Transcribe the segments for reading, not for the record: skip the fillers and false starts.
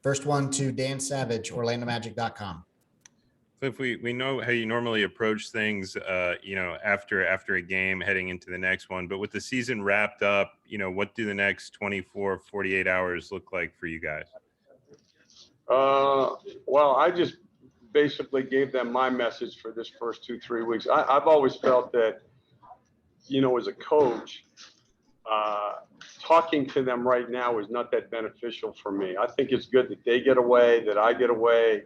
First one to Dan Savage, OrlandoMagic.com. Cliff, we know how you normally approach things, after a game heading into the next one. But with the season wrapped up, what do the next 24, 48 hours look like for you guys? Well, I just basically gave them my message for this first 2-3 weeks. I've always felt that, as a coach, talking to them right now is not that beneficial for me. I think it's good that they get away, that I get away.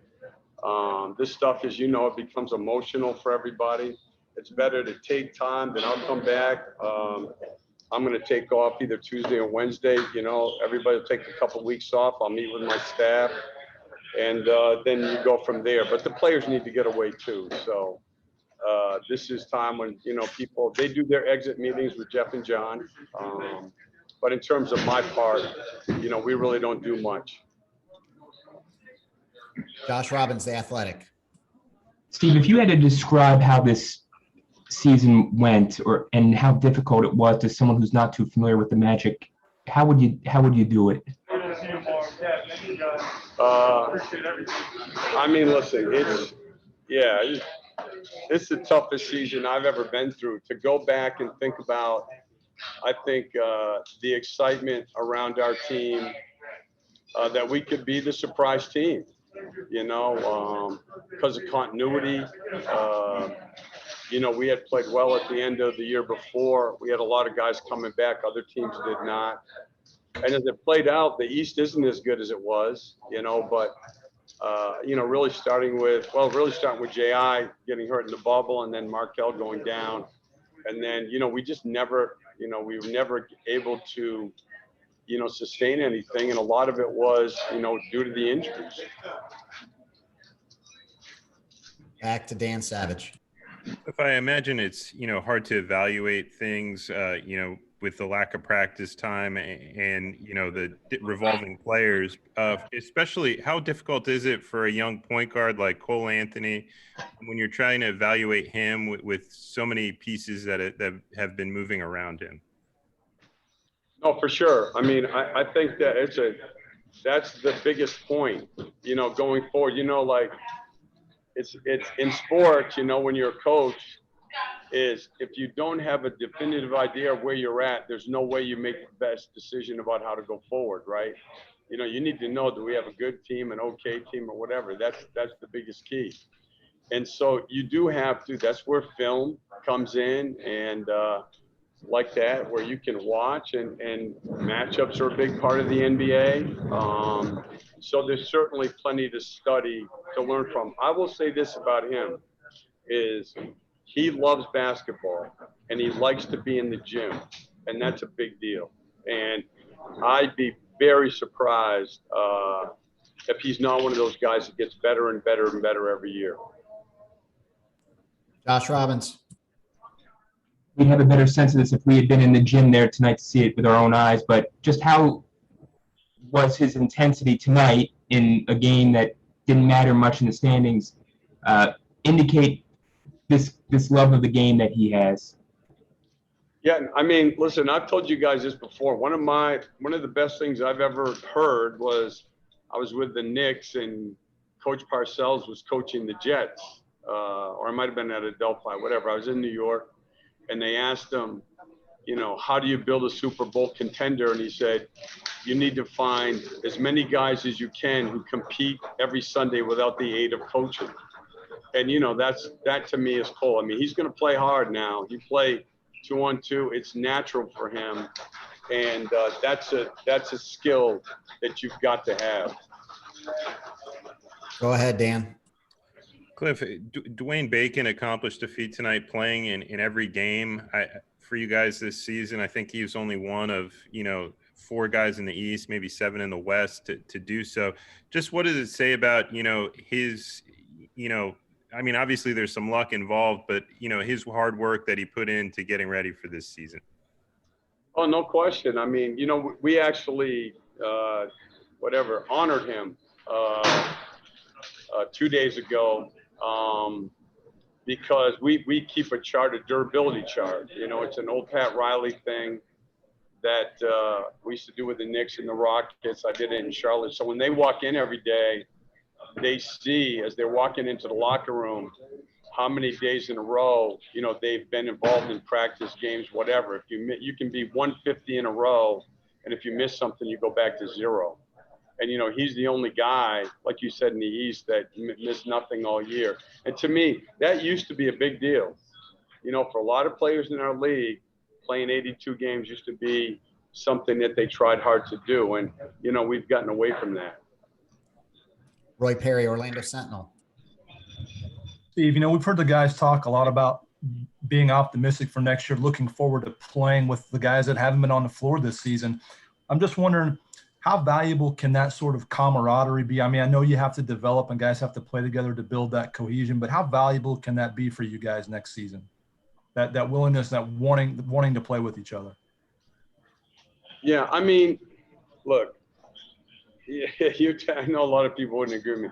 This stuff, as you know, it becomes emotional for everybody. It's better to take time, then I'll come back. I'm going to take off either Tuesday or Wednesday. Everybody will take a couple of weeks off. I'll meet with my staff, and then you go from there. But the players need to get away too. So this is time when, people, they do their exit meetings with Jeff and John. But in terms of my part, we really don't do much. Josh Robbins, The Athletic. Steve, if you had to describe how this season went and how difficult it was to someone who's not too familiar with the Magic, how would you do it? Listen, it's the toughest season I've ever been through. To go back and think about, I think the excitement around our team, that we could be the surprise team, because of continuity. We had played well at the end of the year before. We had a lot of guys coming back. Other teams did not. And as it played out, the East isn't as good as it was, but, really starting with J.I. getting hurt in the bubble, and then Markel going down. And then, we just never, we were never able to, sustain anything. And a lot of it was, due to the injuries. Back to Dan Savage. If I imagine it's, hard to evaluate things, with the lack of practice time and the revolving players, especially how difficult is it for a young point guard like Cole Anthony when you're trying to evaluate him with so many pieces that have been moving around him? No, for sure. I think that that's the biggest point, going forward. It's in sports, when you're a coach, is if you don't have a definitive idea of where you're at, there's no way you make the best decision about how to go forward, right? You need to know, do we have a good team, an okay team, or whatever. That's the biggest key. And so you do have to, that's where film comes in, and like that, where you can watch, and matchups are a big part of the NBA. So there's certainly plenty to study, to learn from. I will say this about him, is he loves basketball and he likes to be in the gym, and that's a big deal. And I'd be very surprised if he's not one of those guys that gets better and better and better every year. Josh Robbins. We'd have a better sense of this if we had been in the gym there tonight to see it with our own eyes, but just how was his intensity tonight in a game that didn't matter much in the standings, indicate this love of the game that he has? Yeah, listen, I've told you guys this before. One of the best things I've ever heard was I was with the Knicks and Coach Parcells was coaching the Jets, or I might have been at Adelphi, whatever. I was in New York, and they asked him, how do you build a Super Bowl contender? And he said, you need to find as many guys as you can who compete every Sunday without the aid of coaching. And, that to me is Cole. He's going to play hard now. He play 2-on-2. It's natural for him. And that's a skill that you've got to have. Go ahead, Dan. Cliff, Dwayne Bacon accomplished a feat tonight playing in every game for you guys this season. I think he was only one of, 4 guys in the East, maybe 7 in the West to do so. Just what does it say about, his, obviously there's some luck involved, but, his hard work that he put into getting ready for this season? Oh, no question. We actually, honored him 2 days ago. Because we keep a chart, a durability chart. It's an old Pat Riley thing that we used to do with the Knicks and the Rockets. I did it in Charlotte. So when they walk in every day, they see as they're walking into the locker room how many days in a row, you know, they've been involved in practice, games, whatever. If you can be 150 in a row, and if you miss something, you go back to 0. And, you know, he's the only guy, like you said, in the East that missed nothing all year. And to me, that used to be a big deal. You know, for a lot of players in our league, playing 82 games used to be something that they tried hard to do. And, you know, we've gotten away from that. Roy Perry, Orlando Sentinel. Steve, you know, we've heard the guys talk a lot about being optimistic for next year, looking forward to playing with the guys that haven't been on the floor this season. I'm just wondering, how valuable can that sort of camaraderie be? I mean, I know you have to develop and guys have to play together to build that cohesion, but how valuable can that be for you guys next season? That willingness, that wanting to play with each other. Yeah, I mean, look, I know a lot of people wouldn't agree with me.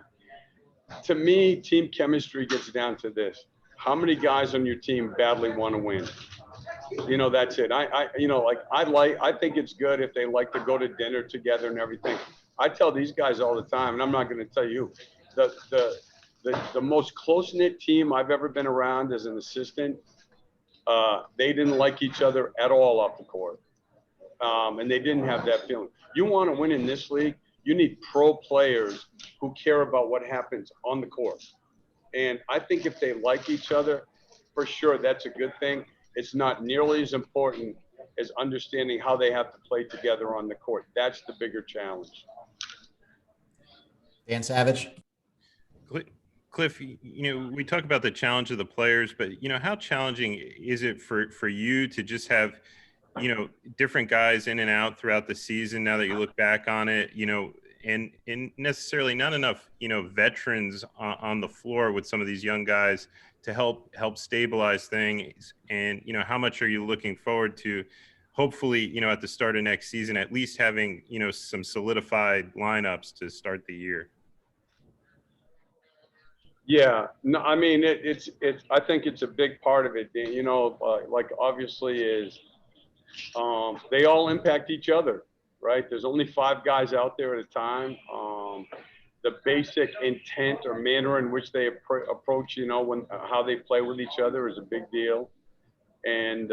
To me, team chemistry gets down to this: how many guys on your team badly want to win? You know, that's it. I think it's good if they like to go to dinner together and everything. I tell these guys all the time, and I'm not going to tell you, the most close-knit team I've ever been around as an assistant, they didn't like each other at all off the court. And they didn't have that feeling. You want to win in this league, you need pro players who care about what happens on the court. And I think if they like each other, for sure, that's a good thing. It's not nearly as important as understanding how they have to play together on the court. That's the bigger challenge. Dan Savage. Cliff, you know, we talk about the challenge of the players, but, you know, how challenging is it for you to just have, you know, different guys in and out throughout the season now that you look back on it, you know, and necessarily not enough, you know, veterans on the floor with some of these young guys to help stabilize things? And, you know, how much are you looking forward to hopefully, you know, at the start of next season, at least having, you know, some solidified lineups to start the year? Yeah, no, I mean, it's I think it's a big part of it. You know, like obviously is they all impact each other, right? There's only 5 guys out there at a time. The basic intent or manner in which they approach, you know, how they play with each other is a big deal. And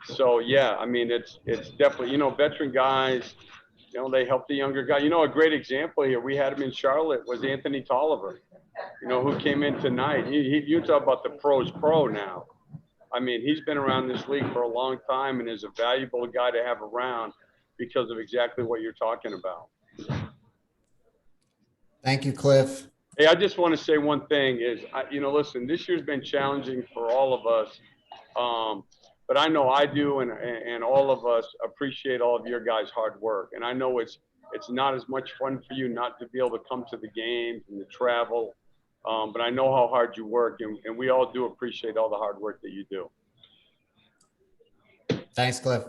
so, yeah, I mean, it's definitely, you know, veteran guys, you know, they help the younger guy. You know, a great example here, we had him in Charlotte, was Anthony Tolliver, you know, who came in tonight. You talk about the pro's pro now. I mean, he's been around this league for a long time and is a valuable guy to have around because of exactly what you're talking about. Thank you, Cliff. Hey, I just want to say one thing is, you know, listen, this year's been challenging for all of us. But I know I do, and all of us appreciate all of your guys' hard work. And I know it's not as much fun for you not to be able to come to the games and the travel. But I know how hard you work, and we all do appreciate all the hard work that you do. Thanks, Cliff.